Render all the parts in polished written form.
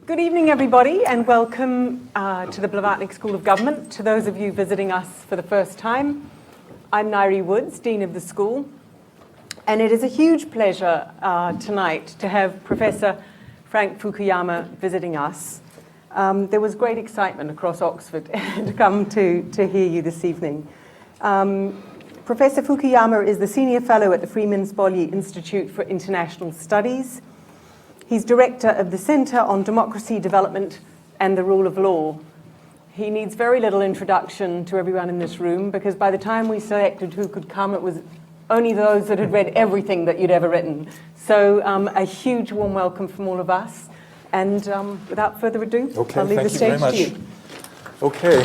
Good evening, everybody, and welcome to the Blavatnik School of Government. To those of you visiting us for the first time, I'm Ngaire Woods, Dean of the School, and it is a huge pleasure tonight to have Professor Frank Fukuyama visiting us. There was great excitement across Oxford to come to hear you this evening. Professor Fukuyama is the Senior Fellow at the Freeman Spogli Institute for International Studies. He's Director of the Center on Democracy, Development and the Rule of Law. He needs very little introduction to everyone in this room because by the time we selected who could come, it was only those that had read everything that you'd ever written. So a huge warm welcome from all of us. And without further ado, I'll leave the stage to you. Okay.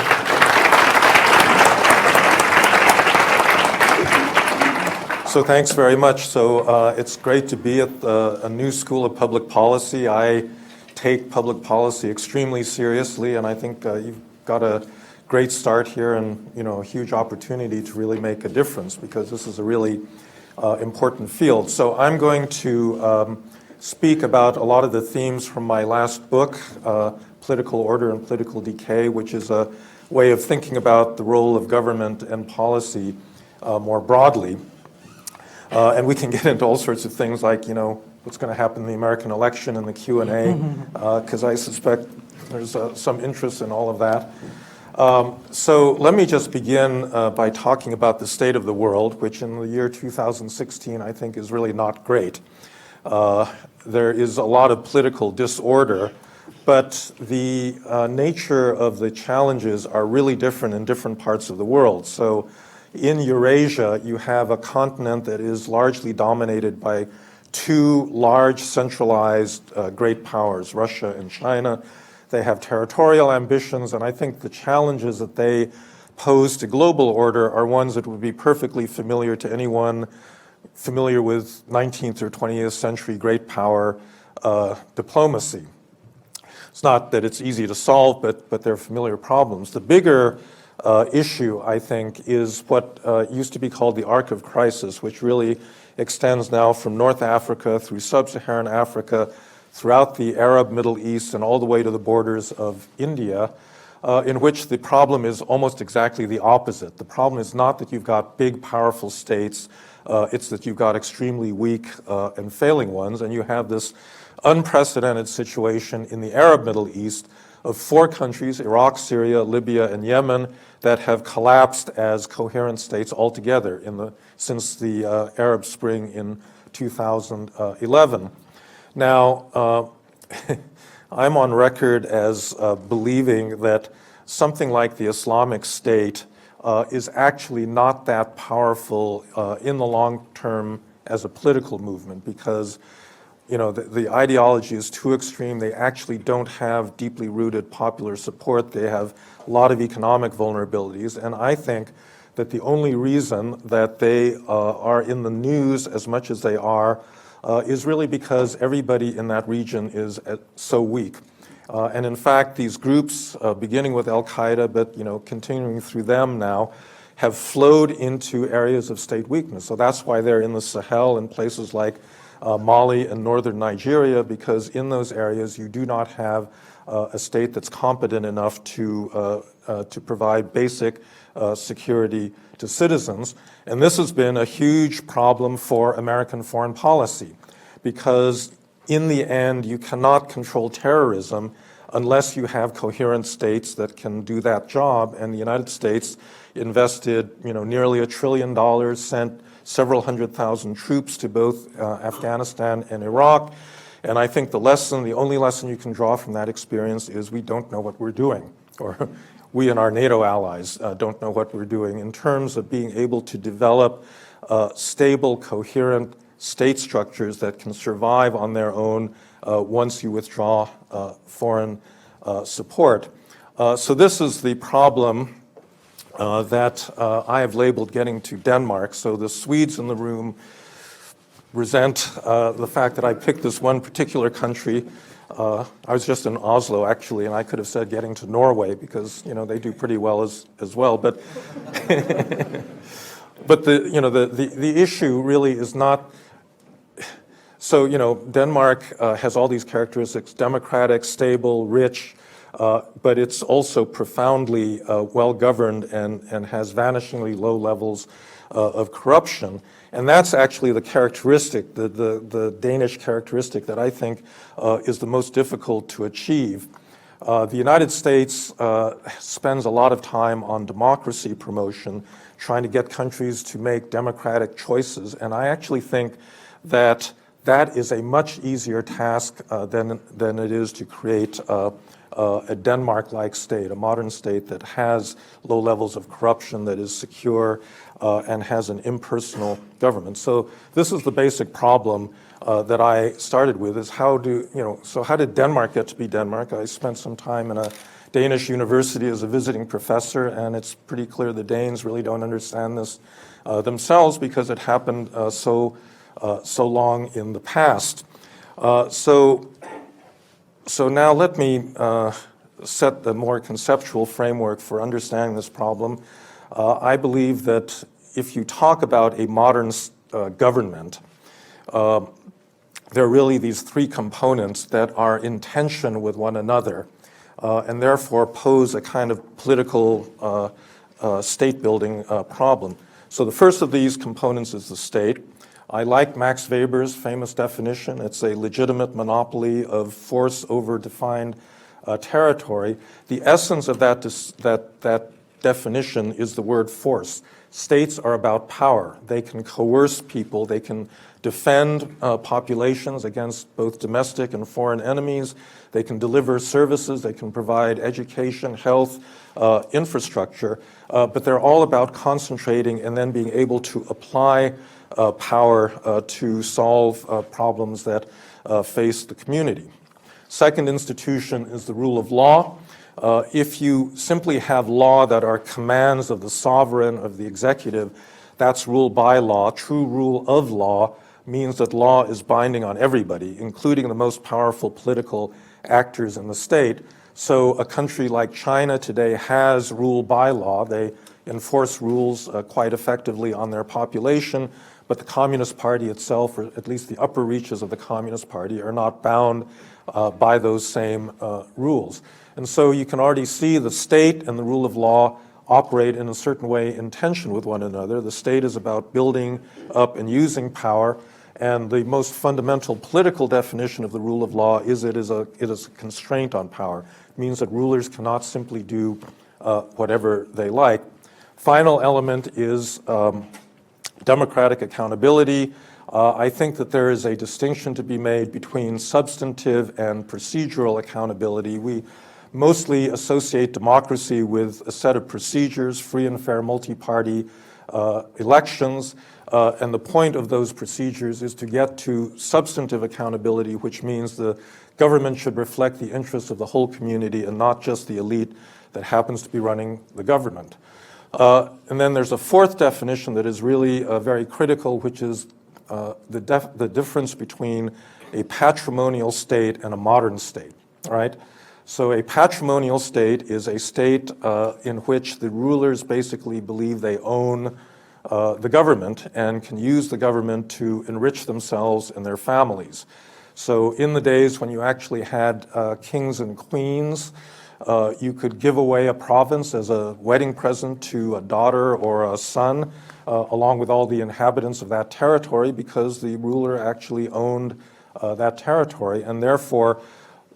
So thanks very much. So it's great to be at a new School of Public Policy. I take public policy extremely seriously, and I think you've got a great start here and a huge opportunity to really make a difference because this is a really important field. So I'm going to speak about a lot of the themes from my last book, Political Order and Political Decay, which is a way of thinking about the role of government and policy more broadly. And we can get into all sorts of things like, what's going to happen in the American election and the Q&A, because I suspect there's some interest in all of that. So let me just begin by talking about the state of the world, which in the year 2016 I think is really not great. There is a lot of political disorder, but the nature of the challenges are really different in different parts of the world. So in Eurasia, you have a continent that is largely dominated by two large centralized great powers, Russia and China. They have territorial ambitions, and I think the challenges that they pose to global order are ones that would be perfectly familiar to anyone familiar with 19th or 20th century great power diplomacy. It's not that it's easy to solve, but they're familiar problems. The bigger issue, I think, is what used to be called the arc of crisis, which really extends now from North Africa through sub-Saharan Africa, throughout the Arab Middle East, and all the way to the borders of India, in which the problem is almost exactly the opposite. The problem is not that you've got big, powerful states, it's that you've got extremely weak and failing ones, and you have this unprecedented situation in the Arab Middle East of four countries, Iraq, Syria, Libya, and Yemen, that have collapsed as coherent states altogether since the Arab Spring in 2011. Now, I'm on record as believing that something like the Islamic State is actually not that powerful in the long term as a political movement because the ideology is too extreme. They actually don't have deeply rooted popular support. They have a lot of economic vulnerabilities. And I think that the only reason that they are in the news as much as they are is really because everybody in that region is so weak. And in fact, these groups, beginning with Al-Qaeda, but continuing through them now, have flowed into areas of state weakness. So that's why they're in the Sahel and places like Mali and northern Nigeria, because in those areas you do not have a state that's competent enough to provide basic security to citizens. And this has been a huge problem for American foreign policy, because in the end you cannot control terrorism unless you have coherent states that can do that job. And the United States invested nearly $1 trillion, sent several 100,000 troops to both Afghanistan and Iraq. And I think the only lesson you can draw from that experience is we don't know what we're doing, or we and our NATO allies don't know what we're doing in terms of being able to develop stable, coherent state structures that can survive on their own once you withdraw foreign support. So this is the problem that I have labeled getting to Denmark. So the Swedes in the room resent the fact that I picked this one particular country. I was just in Oslo, actually, and I could have said getting to Norway because they do pretty well as well. But but the issue really is not So, Denmark has all these characteristics: democratic, stable, rich, but it's also profoundly well-governed and has vanishingly low levels of corruption. And that's actually the characteristic, the Danish characteristic that I think is the most difficult to achieve. The United States spends a lot of time on democracy promotion, trying to get countries to make democratic choices. And I actually think that that is a much easier task than it is to create a Denmark-like state, a modern state that has low levels of corruption, that is secure, and has an impersonal government. So this is the basic problem that I started with, is how did Denmark get to be Denmark? I spent some time in a Danish university as a visiting professor, and it's pretty clear the Danes really don't understand this themselves, because it happened so long in the past. So now let me set the more conceptual framework for understanding this problem. I believe that if you talk about a modern government, there are really these three components that are in tension with one another, and therefore pose a kind of political state-building problem. So the first of these components is the state. I like Max Weber's famous definition. It's a legitimate monopoly of force over defined territory. The essence of that definition is the word force. States are about power. They can coerce people. They can defend populations against both domestic and foreign enemies. They can deliver services. They can provide education, health, infrastructure. But they're all about concentrating and then being able to apply power to solve problems that face the community. Second institution is the rule of law. If you simply have law that are commands of the sovereign, of the executive, that's rule by law. True rule of law means that law is binding on everybody, including the most powerful political actors in the state. So a country like China today has rule by law. They enforce rules quite effectively on their population, but the Communist Party itself, or at least the upper reaches of the Communist Party, are not bound by those same rules. And so you can already see the state and the rule of law operate in a certain way in tension with one another. The state is about building up and using power, and the most fundamental political definition of the rule of law is it is a constraint on power. It means that rulers cannot simply do whatever they like. Final element is democratic accountability. I think that there is a distinction to be made between substantive and procedural accountability. We mostly associate democracy with a set of procedures, free and fair multi-party elections, and the point of those procedures is to get to substantive accountability, which means the government should reflect the interests of the whole community and not just the elite that happens to be running the government. And then there's a fourth definition that is really very critical, which is the difference between a patrimonial state and a modern state, right? So a patrimonial state is a state in which the rulers basically believe they own the government and can use the government to enrich themselves and their families. So in the days when you actually had kings and queens, you could give away a province as a wedding present to a daughter or a son, along with all the inhabitants of that territory, because the ruler actually owned that territory, and therefore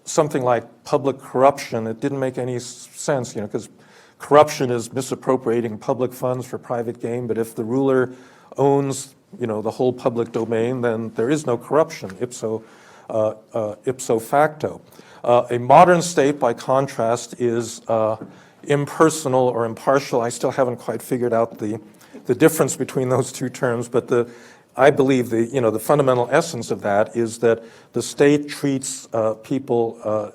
something like public corruption, it didn't make any sense, because corruption is misappropriating public funds for private gain, but if the ruler owns, the whole public domain, then there is no corruption, ipso facto. A modern state, by contrast, is impersonal or impartial. I still haven't quite figured out the difference between those two terms, but I believe the fundamental essence of that is that the state treats people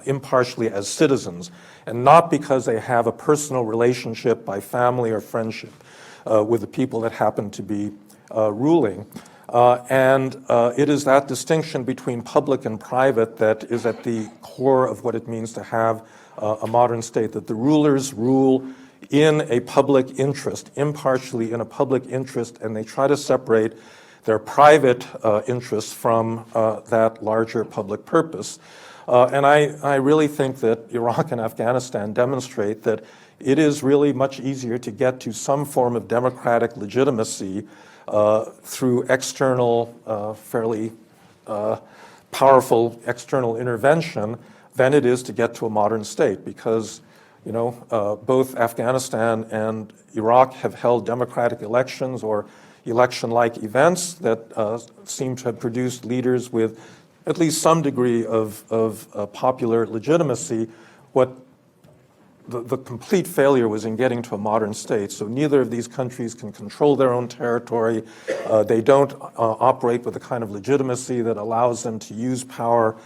impartially as citizens, and not because they have a personal relationship by family or friendship with the people that happen to be ruling. And it is that distinction between public and private that is at the core of what it means to have a modern state, that the rulers rule in a public interest, impartially in a public interest, and they try to separate their private interests from that larger public purpose. And I really think that Iraq and Afghanistan demonstrate that it is really much easier to get to some form of democratic legitimacy through external, fairly powerful external intervention than it is to get to a modern state, because both Afghanistan and Iraq have held democratic elections or election-like events that seem to have produced leaders with at least some degree of popular legitimacy. What the complete failure was in getting to a modern state. So neither of these countries can control their own territory. They don't operate with the kind of legitimacy that allows them to use power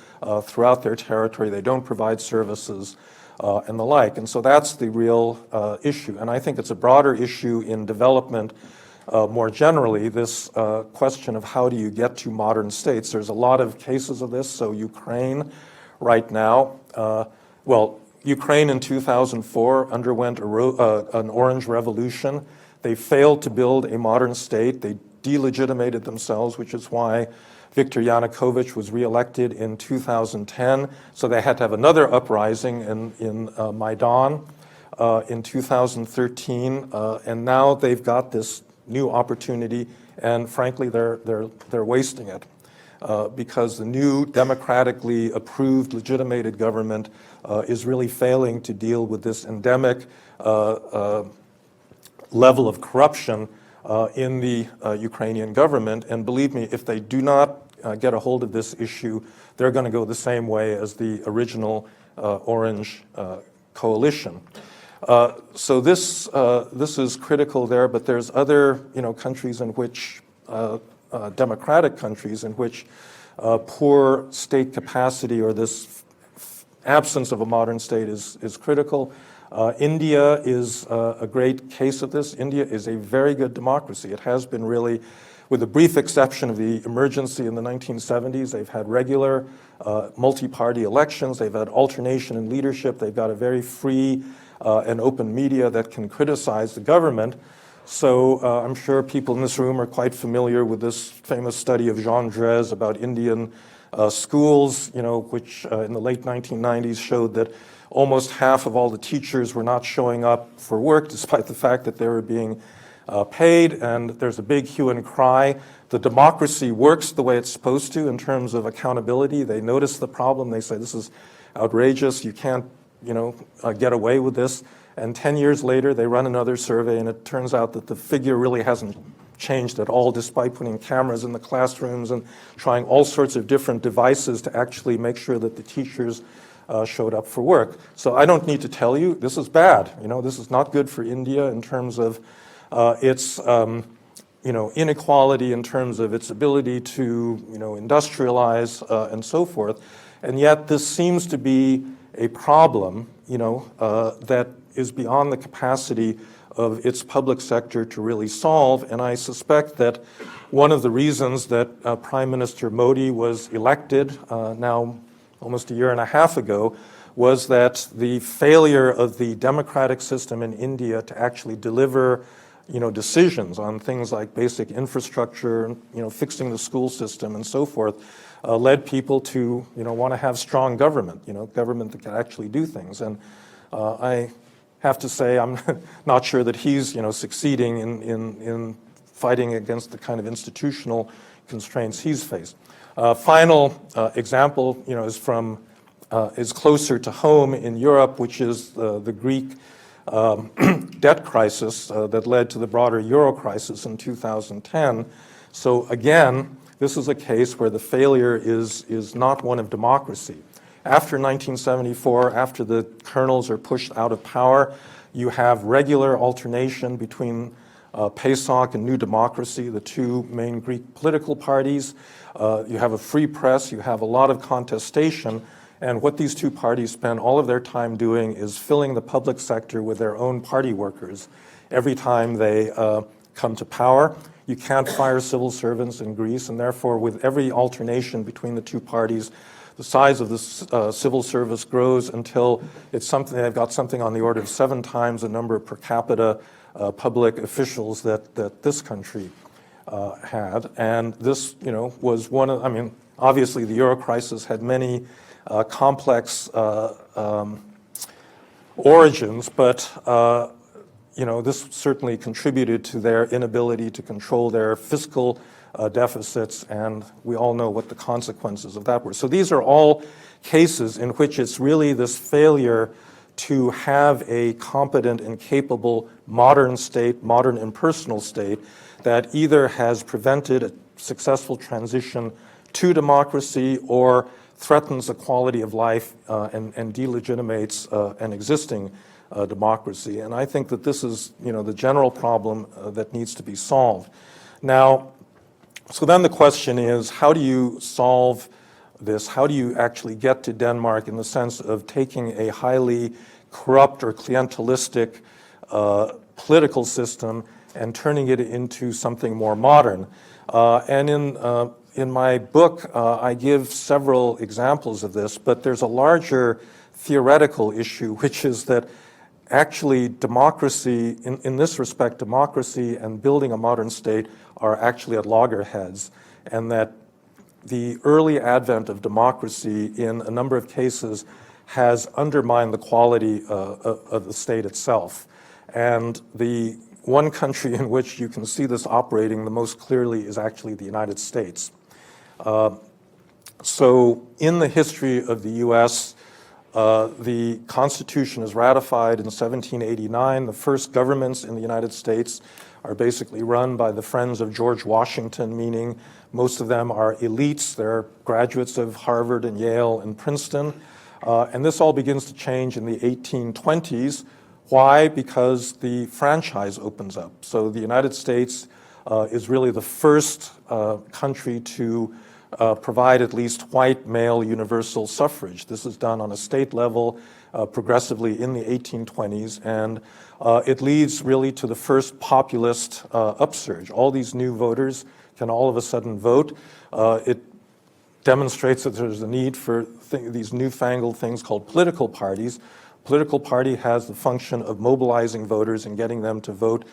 throughout their territory. They don't provide services and the like. And so that's the real issue. And I think it's a broader issue in development more generally, this question of how do you get to modern states. There's a lot of cases of this. So Ukraine right now, Ukraine in 2004 underwent an orange revolution. They failed to build a modern state. They delegitimated themselves, which is why Viktor Yanukovych was reelected in 2010. So they had to have another uprising in Maidan in 2013. And now they've got this new opportunity, and frankly, they're wasting it. Because the new democratically approved, legitimated government is really failing to deal with this endemic level of corruption in the Ukrainian government. And believe me, if they do not get a hold of this issue, they're going to go the same way as the original Orange coalition. So this is critical there, but there's other countries in which democratic countries in which poor state capacity or this absence of a modern state is critical. India is a great case of this. India is a very good democracy. It has been really, with the brief exception of the emergency in the 1970s, they've had regular multi-party elections. They've had alternation in leadership. They've got a very free and open media that can criticize the government. So I'm sure people in this room are quite familiar with this famous study of Jean Drèze about Indian schools, which in the late 1990s showed that almost half of all the teachers were not showing up for work, despite the fact that they were being paid. And there's a big hue and cry. The democracy works the way it's supposed to in terms of accountability. They notice the problem. They say, this is outrageous. You can't, get away with this. And 10 years later, they run another survey, and it turns out that the figure really hasn't changed at all, despite putting cameras in the classrooms and trying all sorts of different devices to actually make sure that the teachers showed up for work. So I don't need to tell you, this is bad. This is not good for India in terms of its inequality, in terms of its ability to industrialize and so forth. And yet this seems to be a problem that is beyond the capacity of its public sector to really solve. And I suspect that one of the reasons that Prime Minister Modi was elected now almost a year and a half ago was that the failure of the democratic system in India to actually deliver decisions on things like basic infrastructure, fixing the school system and so forth, led people to want to have strong government, government that can actually do things. And I have to say, I'm not sure that he's succeeding in fighting against the kind of institutional constraints he's faced. Final example, is closer to home in Europe, which is the Greek debt crisis that led to the broader euro crisis in 2010. So again, this is a case where the failure is not one of democracy. After 1974, after the colonels are pushed out of power, you have regular alternation between PASOK and New Democracy, the two main Greek political parties. You have a free press, you have a lot of contestation, and what these two parties spend all of their time doing is filling the public sector with their own party workers every time they come to power. You can't fire civil servants in Greece, and therefore with every alternation between the two parties, the size of the civil service grows until they've got something on the order of 7 times the number of per capita public officials that this country had. And this, was one of, obviously the Euro crisis had many complex origins, but this certainly contributed to their inability to control their fiscal deficits, and we all know what the consequences of that were. So these are all cases in which it's really this failure to have a competent and capable modern state, modern impersonal state, that either has prevented a successful transition to democracy or threatens the quality of life and delegitimates an existing democracy. And I think that this is, the general problem that needs to be solved. Now, so then the question is, how do you solve this? How do you actually get to Denmark in the sense of taking a highly corrupt or clientelistic political system and turning it into something more modern? And in my book, I give several examples of this, but there's a larger theoretical issue, which is that actually democracy, in this respect, democracy and building a modern state are actually at loggerheads, and that the early advent of democracy in a number of cases has undermined the quality of the state itself. And the one country in which you can see this operating the most clearly is actually the United States. So in the history of the US, the Constitution is ratified in 1789. The first governments in the United States are basically run by the friends of George Washington, meaning most of them are elites. They're graduates of Harvard and Yale and Princeton. And this all begins to change in the 1820s. Why? Because the franchise opens up. So the United States is really the first country to provide at least white male universal suffrage. This is done on a state level progressively in the 1820s, and it leads really to the first populist upsurge. All these new voters can all of a sudden vote. It demonstrates that there's a need for these newfangled things called political parties. Political party has the function of mobilizing voters and getting them to vote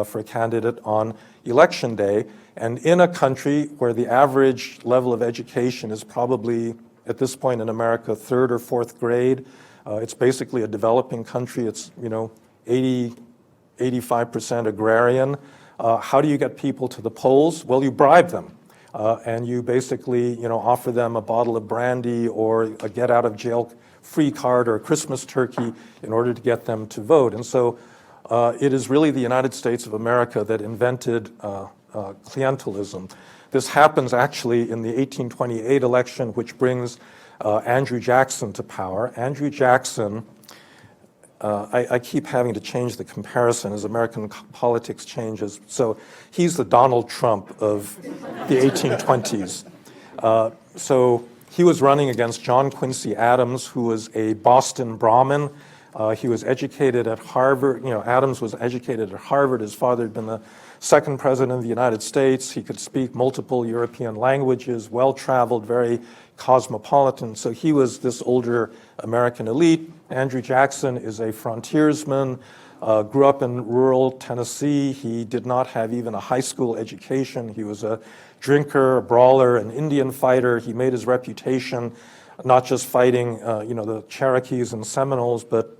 for a candidate on election day. And in a country where the average level of education is probably, at this point in America, third or fourth grade, it's basically a developing country. It's 85% agrarian. How do you get people to the polls? Well, you bribe them. And you basically offer them a bottle of brandy or a get out of jail free card or a Christmas turkey in order to get them to vote. And so it is really the United States of America that invented clientelism. This happens actually in the 1828 election, which brings Andrew Jackson to power. Andrew Jackson, I keep having to change the comparison as American politics changes. So he's the Donald Trump of the 1820s. So he was running against John Quincy Adams, who was a Boston Brahmin. He was educated at Harvard. Adams was educated at Harvard. His father had been the second president of the United States. He could speak multiple European languages, well-traveled, very cosmopolitan. So he was this older American elite. Andrew Jackson is a frontiersman, grew up in rural Tennessee. He did not have even a high school education. He was a drinker, a brawler, an Indian fighter. He made his reputation not just fighting, the Cherokees and Seminoles, but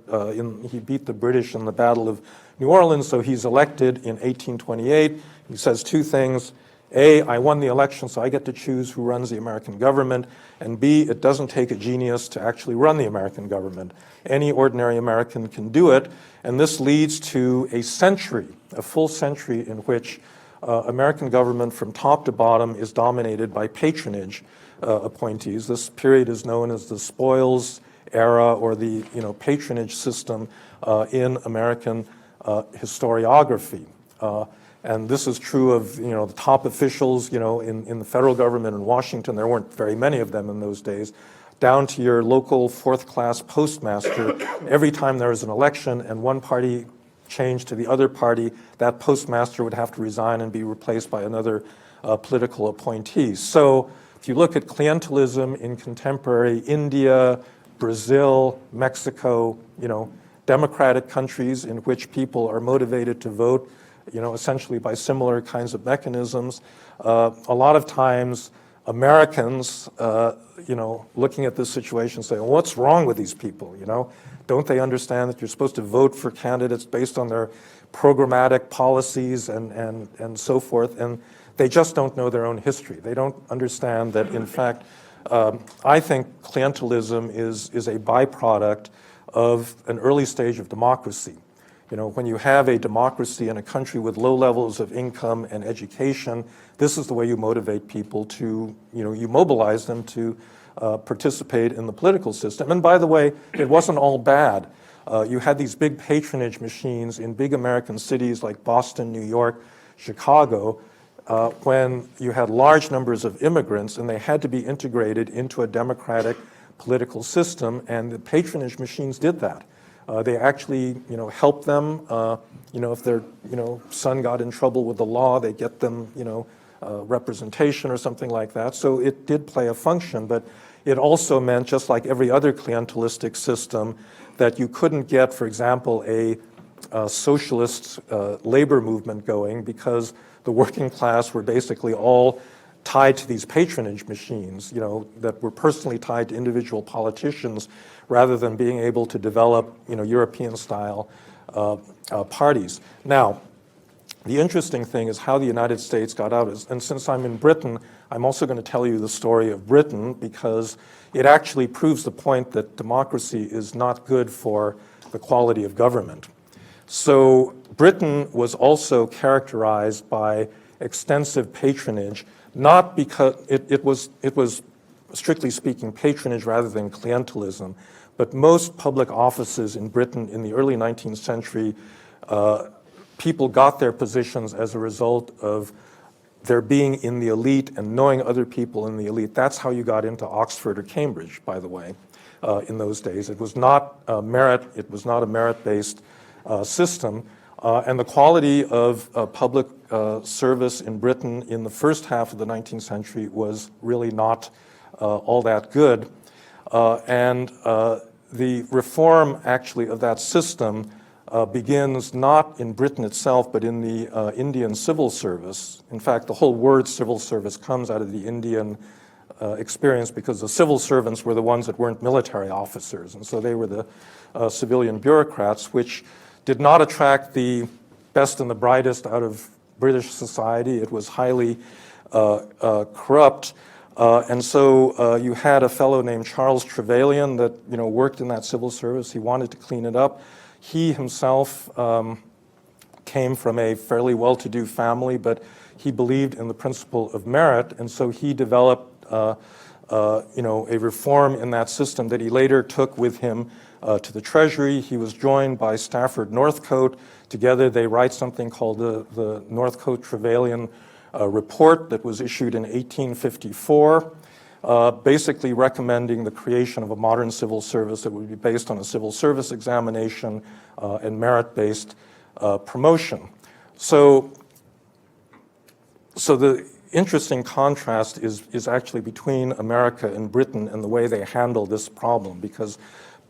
he beat the British in the Battle of New Orleans. So he's elected in 1828. He says two things. A, I won the election, so I get to choose who runs the American government. And B, it doesn't take a genius to actually run the American government. Any ordinary American can do it. And this leads to a century, a full century in which American government from top to bottom is dominated by patronage appointees. This period is known as the spoils era, or the patronage system in American historiography. And this is true of the top officials in the federal government in Washington. There weren't very many of them in those days, down to your local fourth-class postmaster. Every time there was an election and one party changed to the other party, that postmaster would have to resign and be replaced by another political appointee. So if you look at clientelism in contemporary India, Brazil, Mexico, democratic countries in which people are motivated to vote essentially by similar kinds of mechanisms. A lot of times, Americans, looking at this situation say, well, what's wrong with these people, Don't they understand that you're supposed to vote for candidates based on their programmatic policies and so forth? And they just don't know their own history. They don't understand that, in fact, I think clientelism is a byproduct of an early stage of democracy. When you have a democracy in a country with low levels of income and education, this is the way you motivate people to, you mobilize them to participate in the political system. And by the way, it wasn't all bad. You had these big patronage machines in big American cities like Boston, New York, Chicago, when you had large numbers of immigrants and they had to be integrated into a democratic political system, and the patronage machines did that. They actually, helped them. If their, son got in trouble with the law, they get them, representation or something like that. So it did play a function, but it also meant, just like every other clientelistic system, that you couldn't get, for example, a socialist labor movement going because the working class were basically all tied to these patronage machines, that were personally tied to individual politicians rather than being able to develop, European-style parties. Now, the interesting thing is how the United States got out. And since I'm in Britain, I'm also going to tell you the story of Britain because it actually proves the point that democracy is not good for the quality of government. So Britain was also characterized by extensive patronage, not because it was strictly speaking patronage rather than clientelism, but most public offices in Britain in the early 19th century, people got their positions as a result of their being in the elite and knowing other people in the elite. That's how you got into Oxford or Cambridge, by the way, in those days. It was not merit. It was not a merit-based system. And the quality of public service in Britain in the first half of the 19th century was really not all that good. And the reform, actually, of that system begins not in Britain itself, but in the Indian civil service. In fact, the whole word civil service comes out of the Indian experience because the civil servants were the ones that weren't military officers. And so they were the civilian bureaucrats, which did not attract the best and the brightest out of British society. It was highly corrupt. And so you had a fellow named Charles Trevelyan that worked in that civil service. He wanted to clean it up. He himself came from a fairly well-to-do family, but he believed in the principle of merit, and so he developed a reform in that system that he later took with him to the Treasury. He was joined by Stafford Northcote. Together they write something called the Northcote-Trevelyan report that was issued in 1854, basically recommending the creation of a modern civil service that would be based on a civil service examination and merit-based promotion. So the interesting contrast is actually between America and Britain and the way they handle this problem, because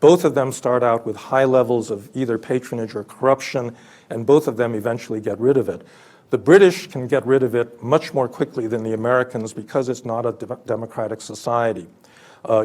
both of them start out with high levels of either patronage or corruption, and both of them eventually get rid of it. The British can get rid of it much more quickly than the Americans because it's not a democratic society.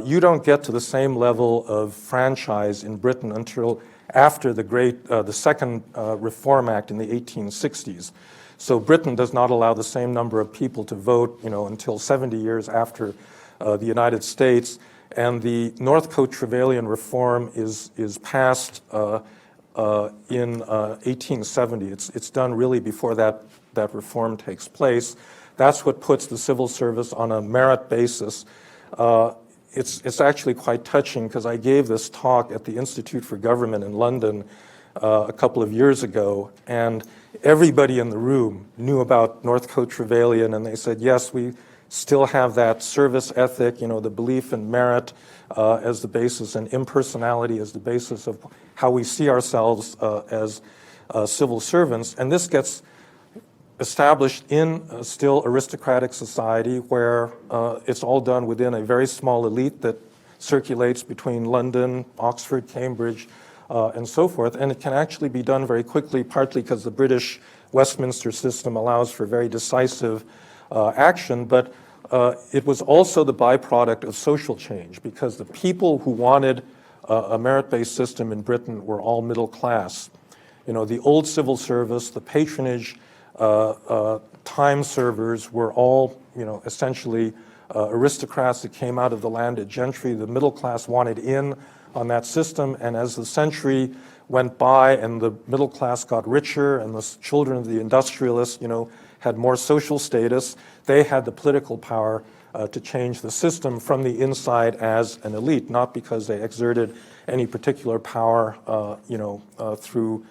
You don't get to the same level of franchise in Britain until after the Second Reform Act in the 1860s. So Britain does not allow the same number of people to vote, until 70 years after the United States. And the Northcote-Trevelyan reform is passed in 1870. It's done really before that reform takes place. That's what puts the civil service on a merit basis. It's actually quite touching because I gave this talk at the Institute for Government in London a couple of years ago, and everybody in the room knew about Northcote-Trevelyan, and they said, yes, we still have that service ethic, the belief in merit as the basis and impersonality as the basis of how we see ourselves as civil servants. And this gets established in a still aristocratic society where it's all done within a very small elite that circulates between London, Oxford, Cambridge, and so forth. And it can actually be done very quickly, partly because the British Westminster system allows for very decisive action, but it was also the byproduct of social change, because the people who wanted a merit-based system in Britain were all middle class. You know, the old civil service, the patronage, time servers were all, you know, essentially aristocrats that came out of the landed gentry. The middle class wanted in on that system, and as the century went by and the middle class got richer and the children of the industrialists, you know, had more social status, they had the political power to change the system from the inside as an elite, not because they exerted any particular power, through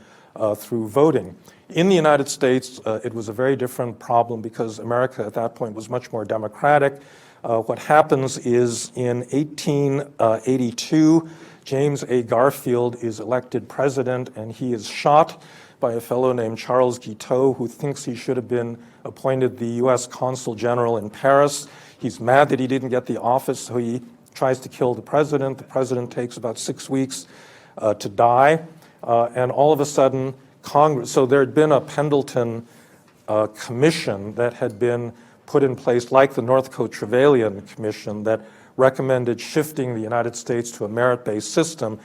voting. In the United States, it was a very different problem because America at that point was much more democratic. What happens is in 1882, James A. Garfield is elected president, and he is shot by a fellow named Charles Guiteau, who thinks he should have been appointed the U.S. Consul General in Paris. He's mad that he didn't get the office, so he tries to kill the president. The president takes about 6 weeks to die, and all of a sudden, Congress, so there had been a Pendleton commission that had been put in place, like the Northcote-Trevelyan Commission, that recommended shifting the United States to a merit-based system.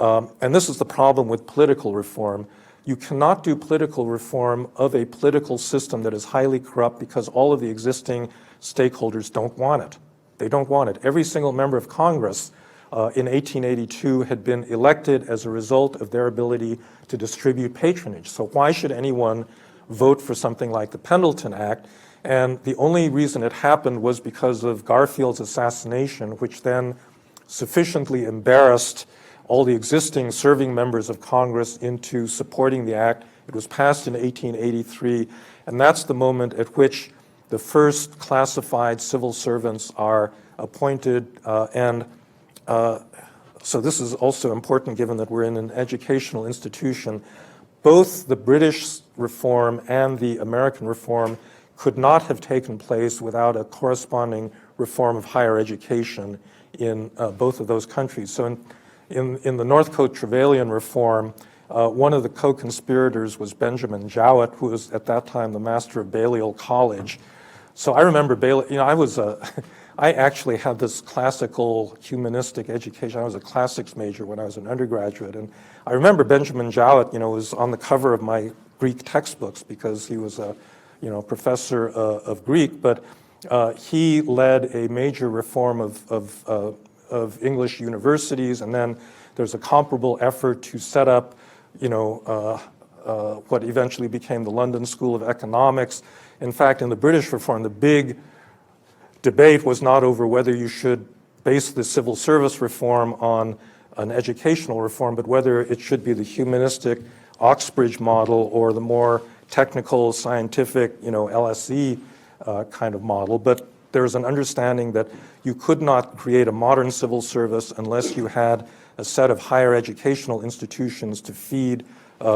And this is the problem with political reform. You cannot do political reform of a political system that is highly corrupt because all of the existing stakeholders don't want it. They don't want it. Every single member of Congress in 1882 had been elected as a result of their ability to distribute patronage. So why should anyone vote for something like the Pendleton Act? And the only reason it happened was because of Garfield's assassination, which then sufficiently embarrassed all the existing serving members of Congress into supporting the act. It was passed in 1883, and that's the moment at which the first classified civil servants are appointed. So this is also important given that we're in an educational institution. Both the British reform and the American reform could not have taken place without a corresponding reform of higher education in both of those countries. So in the Northcote-Trevelyan reform, one of the co-conspirators was Benjamin Jowett, who was at that time the master of Balliol College. So I remember Balliol, you know, I actually had this classical humanistic education. I was a classics major when I was an undergraduate. And I remember Benjamin Jowett, you know, was on the cover of my Greek textbooks because he was a, you know, professor of Greek, but he led a major reform of English universities, and then there's a comparable effort to set up, you know, what eventually became the London School of Economics. In fact, in the British reform, the big debate was not over whether you should base the civil service reform on an educational reform, but whether it should be the humanistic Oxbridge model or the more technical, scientific, you know, LSE kind of model. But there's an understanding that you could not create a modern civil service unless you had a set of higher educational institutions to feed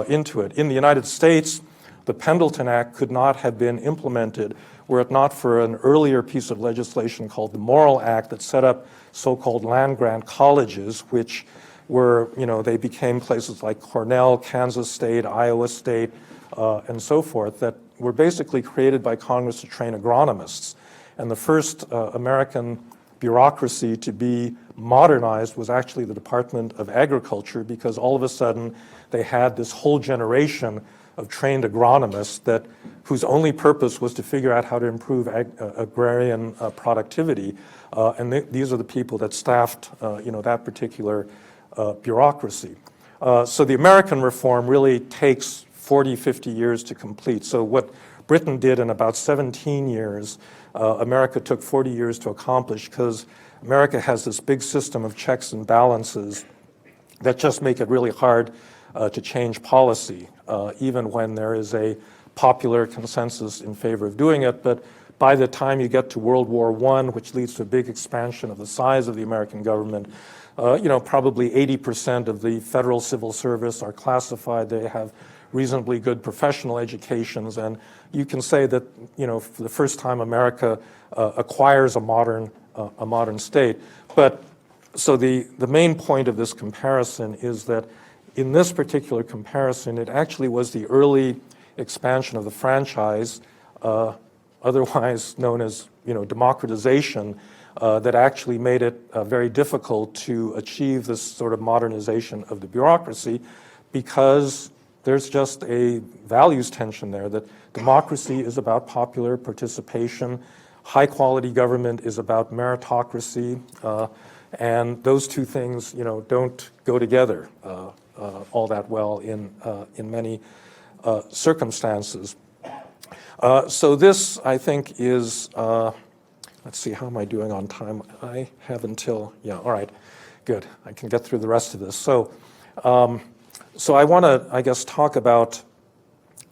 into it. In the United States, the Pendleton Act could not have been implemented were it not for an earlier piece of legislation called the Morrill Act that set up so-called land-grant colleges, which were, you know, they became places like Cornell, Kansas State, Iowa State, and so forth, that were basically created by Congress to train agronomists. And the first American bureaucracy to be modernized was actually the Department of Agriculture, because all of a sudden they had this whole generation of trained agronomists whose only purpose was to figure out how to improve agrarian productivity. And these are the people that staffed that particular bureaucracy. So the American reform really takes 40, 50 years to complete. So what Britain did in about 17 years, America took 40 years to accomplish, because America has this big system of checks and balances that just make it really hard to change policy, even when there is a popular consensus in favor of doing it. But by the time you get to World War I, which leads to a big expansion of the size of the American government, probably 80% of the federal civil service are classified. They have reasonably good professional educations, and you can say that, for the first time, America acquires a modern state. But so the main point of this comparison is that in this particular comparison, it actually was the early expansion of the franchise, otherwise known as democratization, that actually made it very difficult to achieve this sort of modernization of the bureaucracy, because there's just a values tension there, that democracy is about popular participation, high quality government is about meritocracy, and those two things don't go together all that well in many circumstances. So this, I think, is, let's see, how am I doing on time? I have until, all right, good. I can get through the rest of this. So I want to, I guess, talk about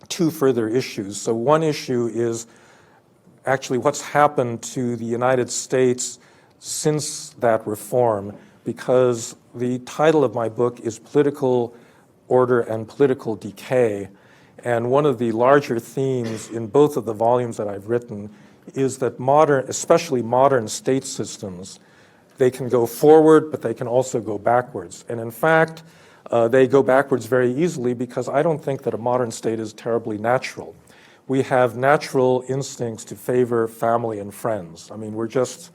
two further issues. So one issue is actually what's happened to the United States since that reform, because the title of my book is Political Order and Political Decay. And one of the larger themes in both of the volumes that I've written is that especially modern state systems, they can go forward, but they can also go backwards. And in fact, they go backwards very easily, because I don't think that a modern state is terribly natural. We have natural instincts to favor family and friends. I mean, we're just,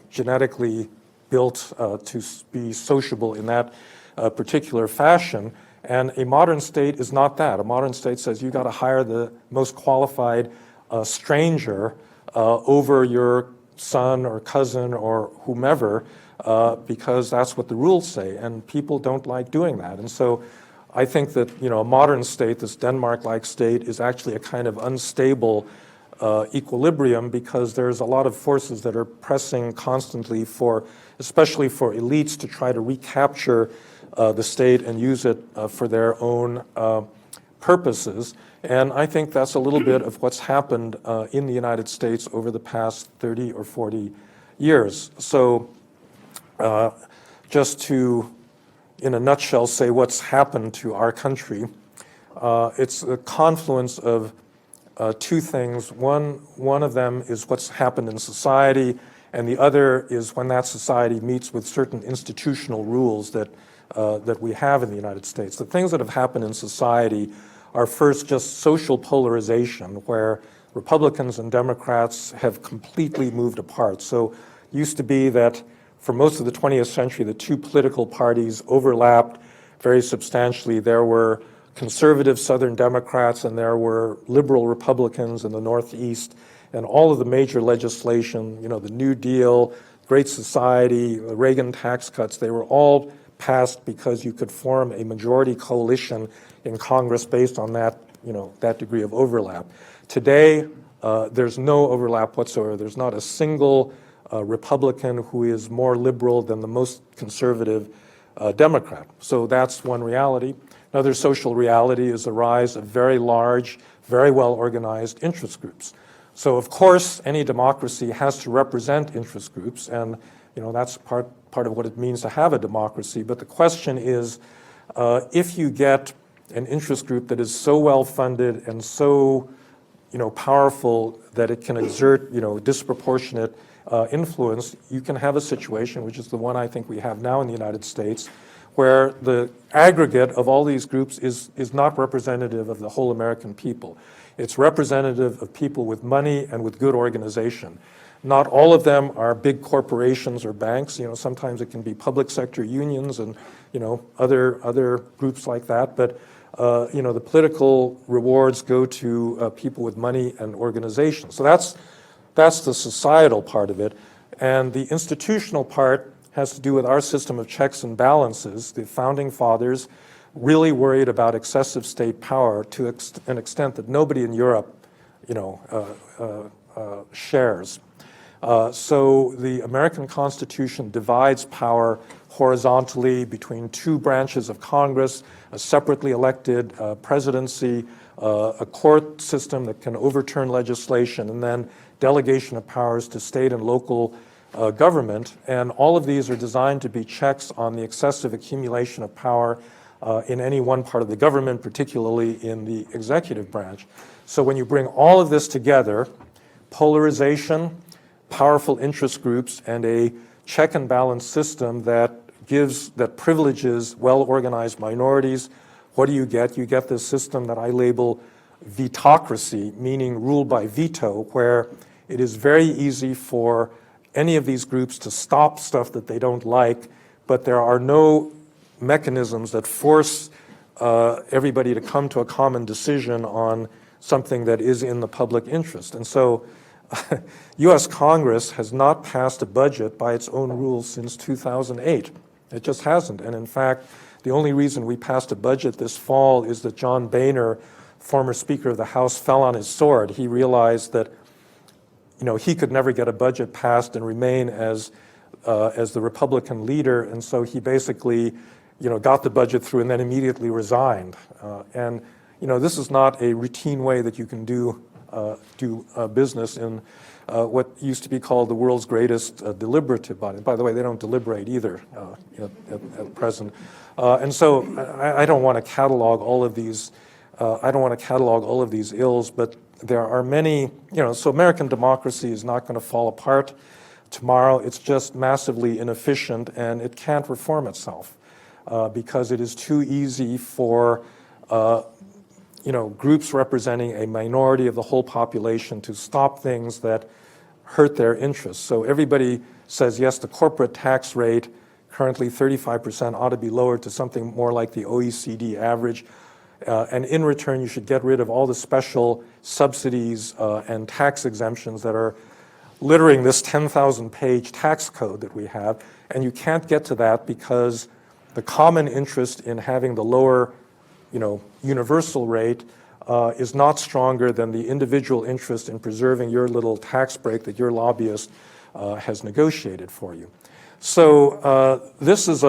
genetically built to be sociable in that particular fashion. And a modern state is not that. A modern state says you got to hire the most qualified stranger over your son or cousin or whomever, because that's what the rules say, and people don't like doing that. And so I think that a modern state, this Denmark-like state, is actually a kind of unstable equilibrium, because there's a lot of forces that are pressing constantly especially for elites, to try to recapture the state and use it for their own purposes. And I think that's a little bit of what's happened in the United States over the past 30 or 40 years. So just to, in a nutshell, say what's happened to our country, it's a confluence of two things. One of them is what's happened in society, and the other is when that society meets with certain institutional rules that we have in the United States. The things that have happened in society are first just social polarization, where Republicans and Democrats have completely moved apart. So it used to be that for most of the 20th century, the two political parties overlapped very substantially. There were conservative Southern Democrats and there were liberal Republicans in the Northeast, and all of the major legislation, the New Deal, Great Society, the Reagan tax cuts, they were all passed because you could form a majority coalition in Congress based on that, that degree of overlap. Today, there's no overlap whatsoever. There's not a single Republican who is more liberal than the most conservative Democrat. So that's one reality. Another social reality is the rise of very large, very well-organized interest groups. So of course, any democracy has to represent interest groups, and that's part of what it means to have a democracy. But the question is, if you get an interest group that is so well-funded and so powerful that it can exert disproportionate influence, you can have a situation, which is the one I think we have now in the United States, where the aggregate of all these groups is not representative of the whole American people. It's representative of people with money and with good organization. Not all of them are big corporations or banks. Sometimes it can be public sector unions and other groups like that. But the political rewards go to people with money and organization. So that's the societal part of it. And the institutional part has to do with our system of checks and balances. The founding fathers really worried about excessive state power to an extent that nobody in Europe, shares. So the American Constitution divides power horizontally between two branches of Congress, a separately elected presidency, a court system that can overturn legislation, and then delegation of powers to state and local government. And all of these are designed to be checks on the excessive accumulation of power in any one part of the government, particularly in the executive branch. So when you bring all of this together, polarization, powerful interest groups, and a check and balance system that privileges well-organized minorities, what do you get? You get this system that I label vetocracy, meaning ruled by veto, where it is very easy for any of these groups to stop stuff that they don't like, but there are no mechanisms that force everybody to come to a common decision on something that is in the public interest. And so US Congress has not passed a budget by its own rules since 2008. It just hasn't. And in fact, the only reason we passed a budget this fall is that John Boehner, former Speaker of the House, fell on his sword. He realized that he could never get a budget passed and remain as the Republican leader, and so he basically got the budget through and then immediately resigned. And this is not a routine way that you can do business in what used to be called the world's greatest deliberative body. By the way, they don't deliberate either at present. And so I don't want to catalog all of these. I don't want to catalog all of these ills, but there are many. So American democracy is not going to fall apart tomorrow. It's just massively inefficient, and it can't reform itself because it is too easy for groups representing a minority of the whole population to stop things that hurt their interests. So everybody says, yes, the corporate tax rate, currently 35%, ought to be lowered to something more like the OECD average. And in return, you should get rid of all the special subsidies and tax exemptions that are littering this 10,000-page tax code that we have. And you can't get to that because the common interest in having the lower universal rate is not stronger than the individual interest in preserving your little tax break that your lobbyist has negotiated for you. So this is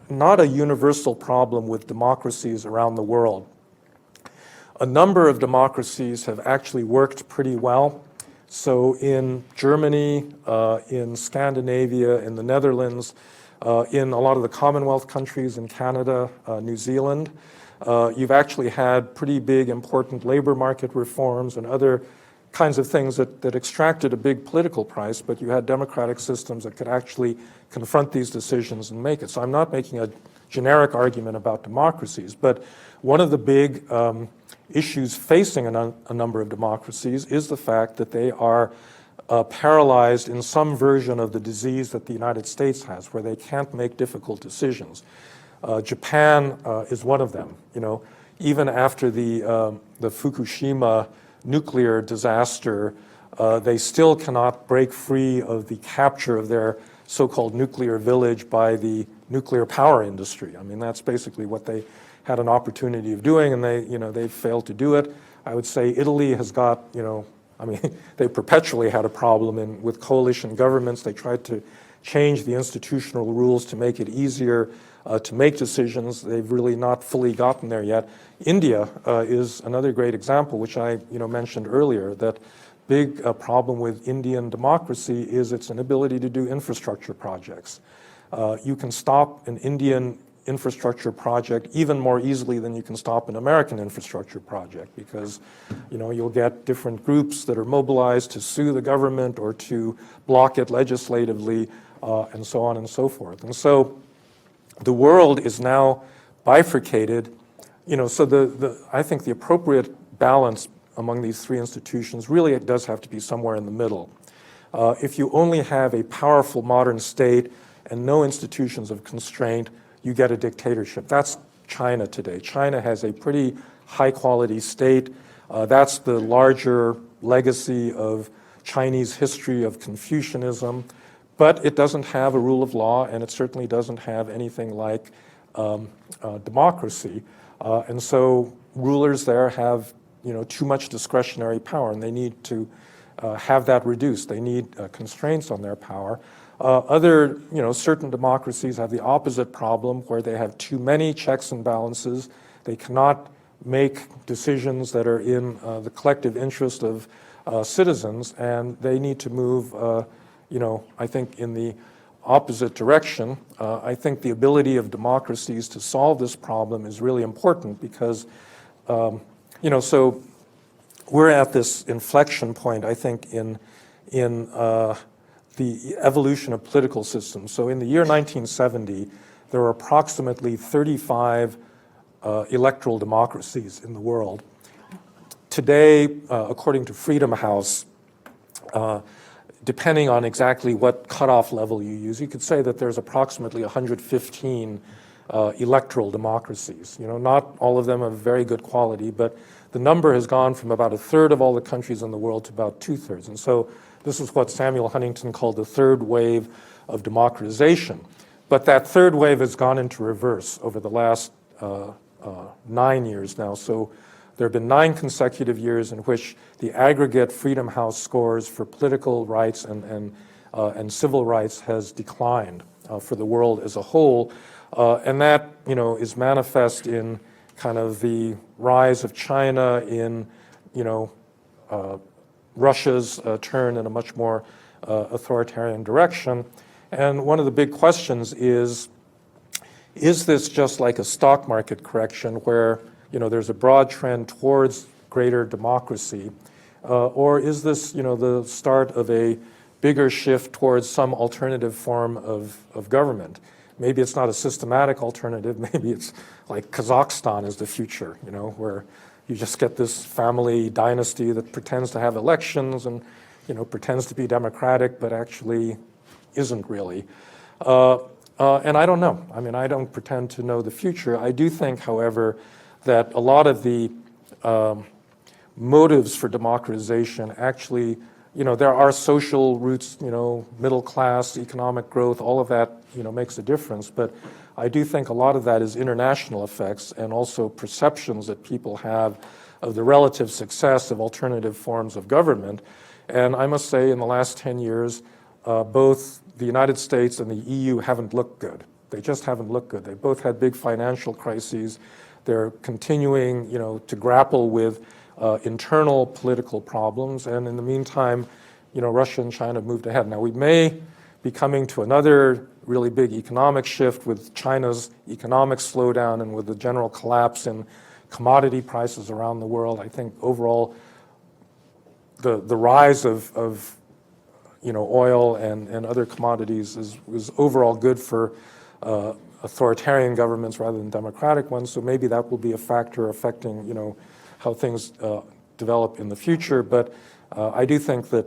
not a universal problem with democracies around the world. A number of democracies have actually worked pretty well. So in Germany, in Scandinavia, in the Netherlands, in a lot of the Commonwealth countries, in Canada, New Zealand, you've actually had pretty big, important labor market reforms and other kinds of things that extracted a big political price, but you had democratic systems that could actually confront these decisions and make it. So I'm not making a generic argument about democracies, but one of the big issues facing a number of democracies is the fact that they are paralyzed in some version of the disease that the United States has, where they can't make difficult decisions. Japan is one of them. Even after the Fukushima nuclear disaster, they still cannot break free of the capture of their so-called nuclear village by the nuclear power industry. I mean, that's basically what they had an opportunity of doing, and they failed to do it. I would say Italy has got, they perpetually had a problem with coalition governments. They tried to change the institutional rules to make it easier to make decisions. They've really not fully gotten there yet. India is another great example, which I mentioned earlier, that big problem with Indian democracy is its inability to do infrastructure projects. You can stop an Indian infrastructure project even more easily than you can stop an American infrastructure project, because you'll get different groups that are mobilized to sue the government or to block it legislatively, and so on and so forth. And so the world is now bifurcated. So I think the appropriate balance among these three institutions really it does have to be somewhere in the middle. If you only have a powerful modern state and no institutions of constraint, you get a dictatorship. That's China today. China has a pretty high-quality state. That's the larger legacy of Chinese history of Confucianism. But it doesn't have a rule of law, and it certainly doesn't have anything like democracy. And so rulers there have too much discretionary power, and they need to have that reduced. They need constraints on their power. Other, certain democracies have the opposite problem, where they have too many checks and balances. They cannot make decisions that are in the collective interest of citizens, and they need to move, I think, in the opposite direction. I think the ability of democracies to solve this problem is really important because, so we're at this inflection point, I think, in the evolution of political systems. So in the year 1970, there were approximately 35 electoral democracies in the world. Today, according to Freedom House, depending on exactly what cutoff level you use, you could say that there's approximately 115 electoral democracies. Not all of them of very good quality, but the number has gone from about a third of all the countries in the world to about 2/3. And so this is what Samuel Huntington called the third wave of democratization. But that third wave has gone into reverse over the last 9 years now. So there have been 9 consecutive years in which the aggregate Freedom House scores for political rights and civil rights has declined for the world as a whole. And that, is manifest in kind of the rise of China, in, Russia's turn in a much more authoritarian direction. And one of the big questions is this just like a stock market correction where, there's a broad trend towards greater democracy? Or is this, the start of a bigger shift towards some alternative form of government? Maybe it's not a systematic alternative. Maybe it's like Kazakhstan is the future, where you just get this family dynasty that pretends to have elections and, pretends to be democratic, but actually isn't really. And I don't know. I mean, I don't pretend to know the future. I do think, however, that a lot of the motives for democratization actually, there are social roots, middle class, economic growth, all of that, makes a difference. But I do think a lot of that is international effects and also perceptions that people have of the relative success of alternative forms of government. And I must say, in the last 10 years, both the United States and the EU haven't looked good. They just haven't looked good. They both had big financial crises. They're continuing, to grapple with internal political problems. And in the meantime, Russia and China have moved ahead. Now, we may be coming to another really big economic shift with China's economic slowdown and with the general collapse in commodity prices around the world. I think overall, the rise of oil and other commodities is overall good for authoritarian governments rather than democratic ones. So maybe that will be a factor affecting, how things develop in the future. But I do think that,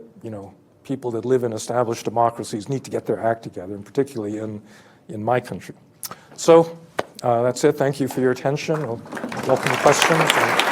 people that live in established democracies need to get their act together, and particularly in my country. So that's it. Thank you for your attention. I'll welcome questions.